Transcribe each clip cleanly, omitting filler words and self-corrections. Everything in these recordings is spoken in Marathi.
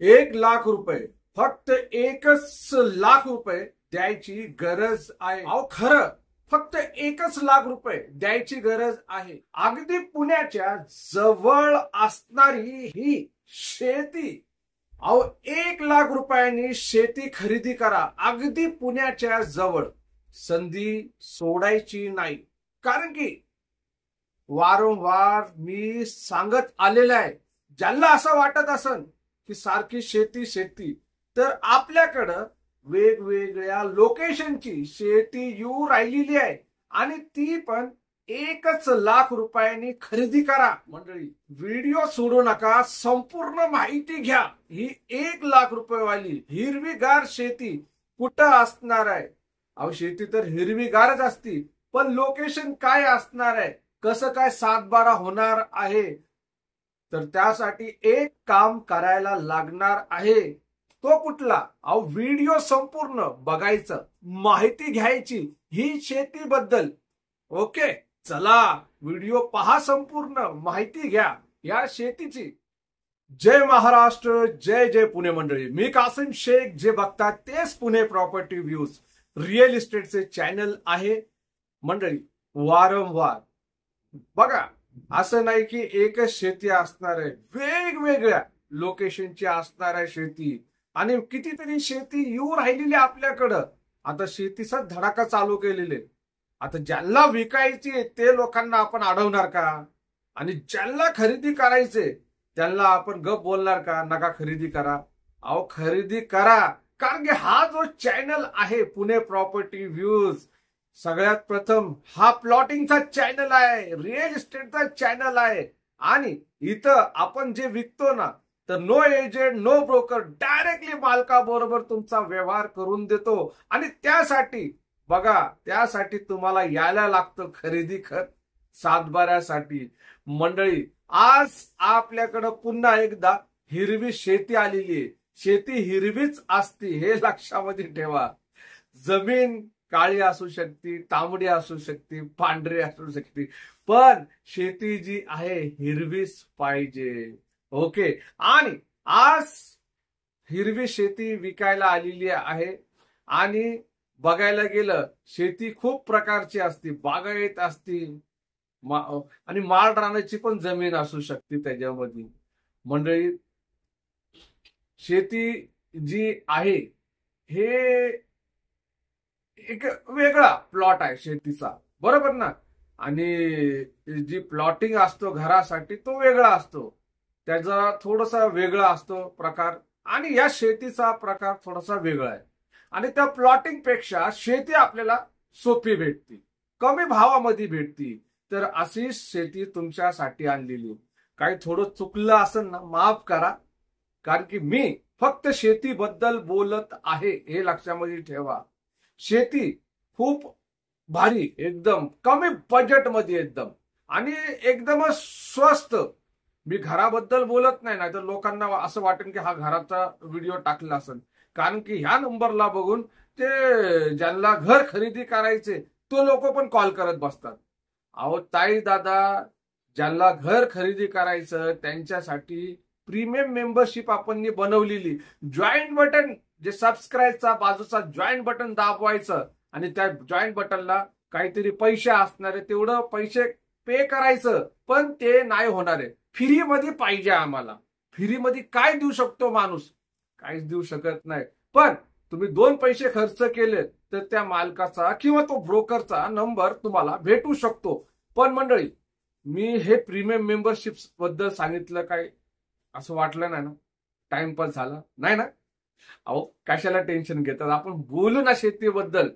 1,00,000 रुपये, फक्त 1,00,000 रुपये द्यायची गरज आहे. अहो खरं फक्त 1,00,000 रुपये द्यायची गरज आहे. अगदी पुण्याच्या जवळ असणारी ही शेती. अहो 1,00,000 रुपयांनी शेती खरेदी करा, अगदी पुण्याच्या जवळ. संधी सोडायची नाही, कारण की वारंवार मी सांगत आलेलं आहे. ज्यांना असं वाटत असन की सारखी शेती शेती, तर आपल्याकडं वेगवेगळ्या लोकेशनची शेती येऊ राहिलेली आहे आणि ती पण 1,00,000 रुपयांनी खरेदी करा. मंडळी व्हिडिओ सोडू नका, संपूर्ण माहिती घ्या. ही 1,00,000 रुपये वाली हिरवीगार शेती कुठं असणार आहे? अहो शेती तर हिरवीगारच असती, पण लोकेशन काय असणार आहे, कसं काय 7-12 होणार आहे? तर त्यासाठी एक काम करायला लागणार आहे. तो कुठला? अहो व्हिडिओ संपूर्ण बघायचं, माहिती घ्यायची ही शेतीबद्दल. ओके चला व्हिडिओ पहा, संपूर्ण माहिती घ्या या शेतीची. जय महाराष्ट्र, जय जय पुणे. मंडळी मी कासिम शेख, जे बघतात तेच पुणे प्रॉपर्टी व्ह्यूज रिअल इस्टेटचे चॅनल आहे. मंडळी वारंवार बघा, असं नाही की एकच शेती असणार आहे, वेगवेगळ्या लोकेशनची असणार आहे शेती आणि कितीतरी शेती येऊ राहिलेली आपल्याकडं. आता शेतीचा धडाका चालू केलेले. आता ज्यांना विकायची ते लोकांना आपण अडवणार का? आणि ज्यांना खरेदी करायचे त्यांना आपण गप बोलणार का नका खरेदी करा? अहो खरेदी करा, कारण की हा जो चॅनल आहे पुणे प्रॉपर्टी व्ह्यूज, सगळ्यात प्रथम हा प्लॉटिंगचा चॅनल आहे, रिअल इस्टेटचा चॅनल आहे. आणि इथं आपण जे विकतो ना, तर no agent no broker, directly मालकाबरोबर तुमचा व्यवहार करून देतो. आणि त्यासाठी बघा, त्यासाठी तुम्हाला यायला लागतं खरेदी खत सातबाऱ्यासाठी. मंडळी आज आपल्याकडं पुन्हा एकदा हिरवी शेती आलेली आहे. शेती हिरवीच असती हे लक्षामध्ये ठेवा. जमीन काळी असू शकते, तांबडी असू शकते, पांढरी असू शकते, पण शेती जी आहे हिरवीच पाहिजे. ओके, आणि आज हिरवी शेती विकायला आलेली आहे. आणि बघायला गेलं शेती खूप प्रकारची असते, बागायत असती आणि माळ रानाची पण जमीन असू शकते त्याच्यामध्ये. मंडळी शेती जी आहे हे एक वेगळा प्लॉट आहे शेतीचा, बरोबर ना? आणि जी प्लॉटिंग असतो घरासाठी तो वेगळा असतो, त्याचा थोडासा वेगळा असतो प्रकार. आणि या शेतीचा प्रकार थोडासा वेगळा आहे. आणि त्या प्लॉटिंग पेक्षा शेती आपल्याला सोपी भेटती, कमी भावामध्ये भेटती. तर अशी शेती तुमच्यासाठी आणलेली. काही थोडं चुकलं असेल ना, माफ करा, कारण की मी फक्त शेतीबद्दल बोलत आहे हे लक्षामध्ये ठेवा. शेती खूप भारी, एकदम कमी बजेट मध्ये, एकदम आणि एकदमच स्वस्त. मी घराबद्दल बोलत नाही, तर लोकांना असं वाटेल की हा घराचा व्हिडिओ टाकला असेल, कारण की ह्या नंबरला बघून ते ज्यांना घर खरेदी करायचे तो लोक पण कॉल करत बसतात. अहो ताई दादा, ज्यांना घर खरेदी करायचं त्यांच्यासाठी प्रीमियम मेंबरशिप आपण बनवलेली. जॉईंट बटन, जे सबस्क्राईबचा बाजूचा जॉईंट बटन दाबवायचं आणि त्या जॉईंट बटनला काहीतरी पैसे असणारे, तेवढं पैसे पे करायचं, पण ते नाही होणार आहे. फ्री मध्ये पाहिजे आम्हाला. फ्री मध्ये काय देऊ शकतो माणूस? काहीच देऊ शकत नाही. पण तुम्ही 2 पैसे खर्च केले तर त्या मालकाचा किंवा तो ब्रोकरचा नंबर तुम्हाला भेटू शकतो. पण मंडळी मी हे प्रीमियम मेंबरशिप बद्दल सांगितलं काय असं वाटलं नाही ना? टाइमपास झाला नाही ना? अहो कशाला टेन्शन घेतात, आपण बोलू ना शेतीबद्दल.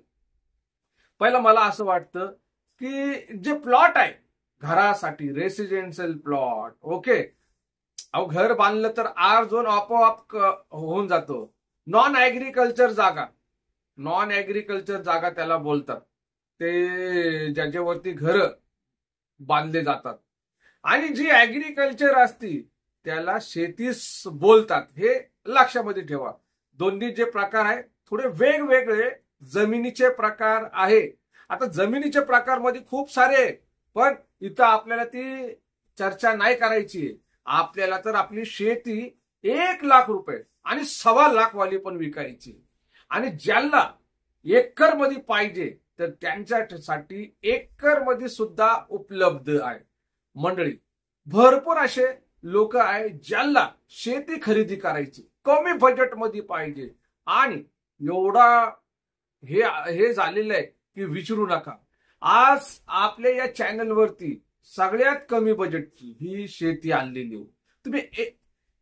पहिलं मला असं वाटतं की जे प्लॉट आहे घरासाठी, रेसिडेन्शियल प्लॉट, ओके, अहो घर बांधलं तर R2 आपोआप होऊन जातो. नॉन ऍग्रिकल्चर जागा, नॉन ऍग्रिकल्चर जागा त्याला बोलतात, ते ज्याच्यावरती घर बांधले जातात. आणि जी ऍग्रिकल्चर असती त्याला शेतीच बोलतात, हे लक्षामध्ये ठेवा. दोन्ही जे प्रकार आहे थोडे वेगवेगळे जमिनीचे प्रकार आहे. आता जमिनीचे प्रकार मध्ये खूप सारे, पण इथं आपल्याला ती चर्चा नाही करायची. आपल्याला तर आपली शेती 1,00,000 आणि 1,25,00,000 वाली पण विकायची. आणि ज्यांना एकर मध्ये पाहिजे तर त्यांच्यासाठी एकर मध्ये सुद्धा उपलब्ध आहे. मंडळी, भरपूर असे लोक आहे ज्यांना शेती खरेदी करायची, कमी बजेट मध्ये पाहिजे आणि एवढा हे झालेलं आहे की विचारू नका. आज आपल्या या चॅनल वरती सगळ्यात कमी बजेटची ही शेती आणलेली हो. तुम्ही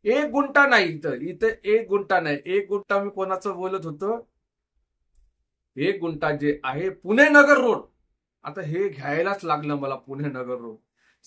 एक गुंठा नाही, इथं एक गुंठा नाही, एक गुंठा मी कोणाचं बोलत होतो, एक गुंठा जे आहे पुणे नगर रोड, आता हे घ्यायलाच लागलं मला. पुणे नगर रोड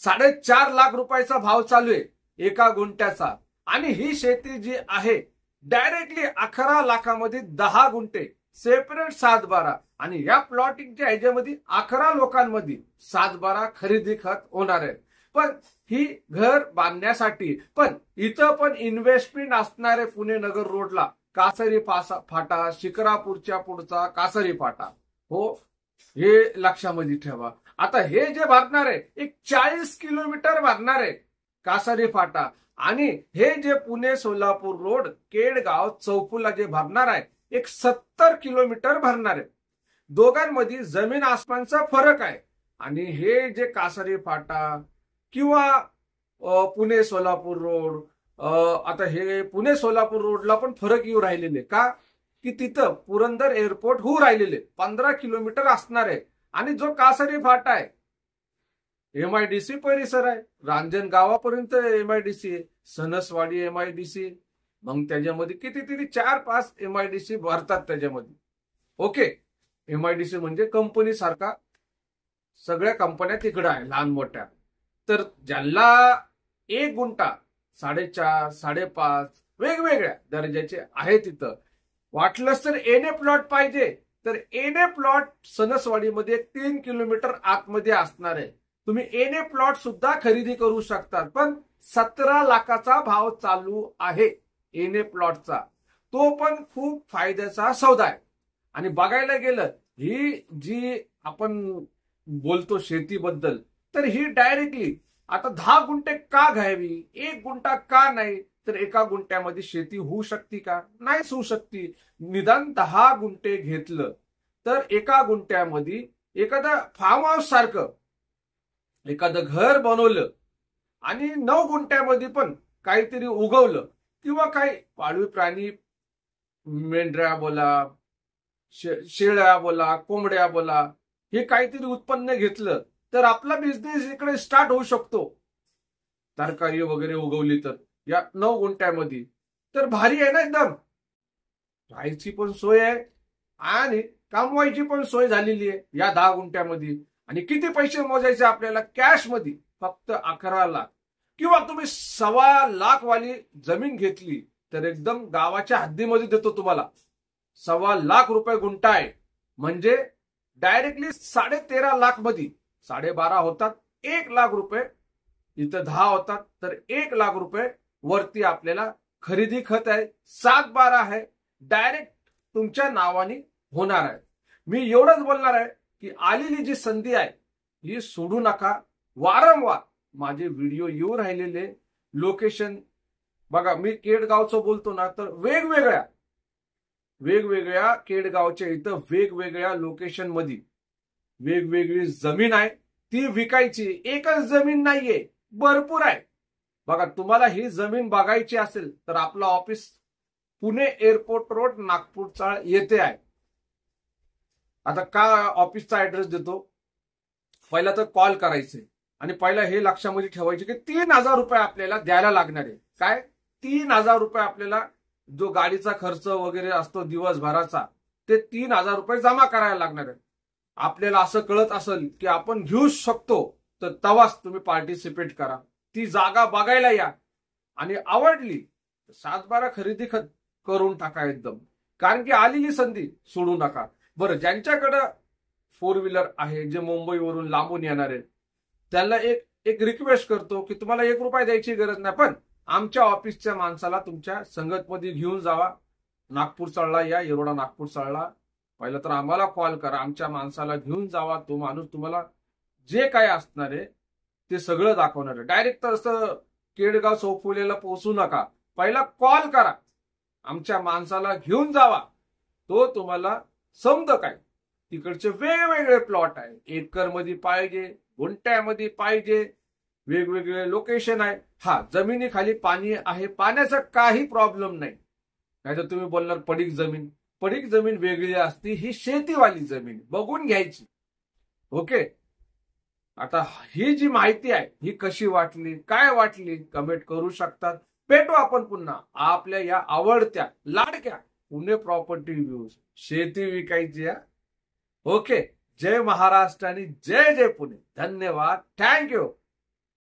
4.5 लाख रुपयाचा भाव चालू आहे एका गुंठ्याचा. आणि ही शेती जी आहे डायरेक्टली 11 लाखामध्ये 10 गुंठे सेपरेट 7-12. आणि या प्लॉटिंगच्या ह्याच्यामध्ये 11 लोकांमध्ये 7-12 खरेदी खत होणार आहे. पण ही घर बांधण्यासाठी पण इथं पण इन्व्हेस्टमेंट असणार आहे. पुणे नगर रोडला कासरी फाटा, शिक्रापूरच्या पुढचा कासरी फाटा, हो हे लक्षामध्ये ठेवा. आता हे जे भरणार आहे एक 40 किलोमीटर भरणार आहे कासरी फाटा. आणि हे जे पुणे सोलापूर रोड केडगाव चौफुला जे भरणार आहे एक 70 किलोमीटर भरणार आहे. दोघांमध्ये जमीन आसमानचा फरक आहे. आणि हे जे कासरी फाटा किंवा पुणे सोलापूर रोड, आता हे पुणे सोलापूर रोडला पण फरक येऊ राहिलेले का की तिथं पुरंदर एअरपोर्ट होऊ राहिलेले 15 किलोमीटर असणार आहे. आणि जो कासरी फाटा आहे MIDC परिसर आहे, रांजण गावापर्यंत MIDC आहे, सणसवाडी MIDC, मग त्याच्यामध्ये कितीतरी 4-5 MIDC भरतात त्याच्यामध्ये. ओके, MIDC म्हणजे कंपनी सारखा सगळ्या कंपन्या तिकडे आहे लहान मोठ्या. तर ज्याला एक गुंठा 4.5-5 वेगवेगळ्या दर्जाचे आहे तिथं, वाटलंच तर एने प्लॉट पाहिजे तर एने प्लॉट सणसवाडीमध्ये 3 किलोमीटर आतमध्ये असणार आहे. तुम्ही एने प्लॉट सुद्धा खरेदी करू शकतात. पण 17 लाखाचा भाव चालू आहे एने प्लॉटचा. तो पण खूप फायद्याचा सौदा आहे. आणि बघायला गेलं ही जी आपण बोलतो शेतीबद्दल, तर ही डायरेक्टली आता 10 गुंठे का घ्यावी, 1 गुंठा का नाही, तर एका गुंठ्यामध्ये शेती होऊ शकते का, नाही होऊ शकते. निदान 10 गुंठे घेतलं तर एका गुंठ्यामध्ये एखादा फार्म हाऊस सारखं एखादं घर बनवलं आणि 9 गुंठ्यामध्ये पण काहीतरी उगवलं किंवा काही पाळीव प्राणी, मेंढऱ्या बोला, शेळ्या बोला, कोंबड्या बोला, हे काहीतरी उत्पन्न घेतलं तर आपला बिझनेस इकडे स्टार्ट होऊ शकतो. तरकारी वगैरे उगवली तर या 9 गुंठ्यामध्ये तर भारी आहे ना एकदम. राहायची पण सोय आहे आणि कमवायची पण सोय झालेली आहे या 10 गुंठ्यामध्ये. आणि किती पैसे मोजायचे आपल्याला कॅश मध्ये, फक्त 11 लाख. किंवा तुम्ही 1,25,00,000 वाली जमीन घेतली तर एकदम गावाच्या हद्दीमध्ये देतो तुम्हाला. 1,25,00,000 रुपये गुंठा आहे म्हणजे डायरेक्टली 13.5 लाख मध्ये 12.5 होतात, 1 लाख रुपये इथं 10 होतात, तर 1 लाख रुपये वरती आपल्याला खरेदी खत आहे. 7-12 आहे, डायरेक्ट तुमच्या नावाने होणार आहे. मी एवढंच बोलणार आहे की आलेली जी संधी आहे ही सोडू नका. वारंवार माझे व्हिडिओ येऊ राहिलेले लोकेशन बघा. मी केडगावचं बोलतो ना, तर वेगवेगळ्या केडगावच्या इथं वेगवेगळ्या लोकेशन मध्ये वेगवेगळी जमीन आहे, ती विकायची. एकच जमीन नाहीये, भरपूर आहे. बघा, तुम्हाला ही जमीन बघायची असेल तर आपलं office Pune airport road Nagpur चाळ येथे आहे. आता का ऑफिसचा ऍड्रेस देतो, पहिला तर कॉल करायचे आणि पहिला हे लक्षामध्ये ठेवायचे की 3,000 रुपये आपल्याला द्यायला लागणार आहे. काय 3,000 रुपये आपल्याला जो गाडीचा खर्च वगैरे असतो दिवसभराचा, ते 3,000 रुपये जमा करायला लागणार आहे. आपल्याला असं कळत असेल की आपण घेऊ शकतो तर तेव्हाच तुम्ही पार्टिसिपेट करा. ती जागा बघायला या आणि आवडली 7-12 खरेदी करून टाका एकदम. कारण की आलेली संधी सोडू नका. बरं, ज्यांच्याकडं 4 व्हीलर आहे, जे मुंबईवरून लांबून येणार आहेत, त्याला एक रिक्वेस्ट करतो की तुम्हाला 1 रुपया द्यायची गरज नाही, पण आमच्या ऑफिसच्या माणसाला तुमच्या संगतमध्ये घेऊन जावा. नागपूर चाळला या, येरोडा नागपूर चाळला. पहिलं तर आम्हाला कॉल करा, आमच्या माणसाला घेऊन जावा. तो माणूस तुम्हाला जे काय असणार आहे ते सगळं दाखवणार आहे. डायरेक्ट तर असं केडगाव चौफुलेला पोहोचू नका. पहिला कॉल करा, आमच्या माणसाला घेऊन जावा, तो तुम्हाला समज काय तिकडचे वेगवेगळे प्लॉट आहे, एकरमध्ये पाहिजे, गुंठ्यामध्ये पाहिजे, वेगवेगळे लोकेशन आहे. हा, जमिनीखाली पाणी आहे, पाण्याचा काही प्रॉब्लेम नाही. नाहीतर तुम्ही बोलणार पडीक जमीन, पडीक जमीन वेगळी असती, ही शेतीवाली जमीन बघून घ्यायची. ओके, आता ही जी माहिती आहे ही कशी वाटली, काय वाटली, कमेंट करू शकतात. भेटू आपण पुन्हा आपल्या या आवडत्या लाडक्या पुणे प्रॉपर्टी रिव्ह्यूज. शेती विकायची आहे. ओके, जय महाराष्ट्र आणि जय जय पुणे. धन्यवाद, थँक्यू.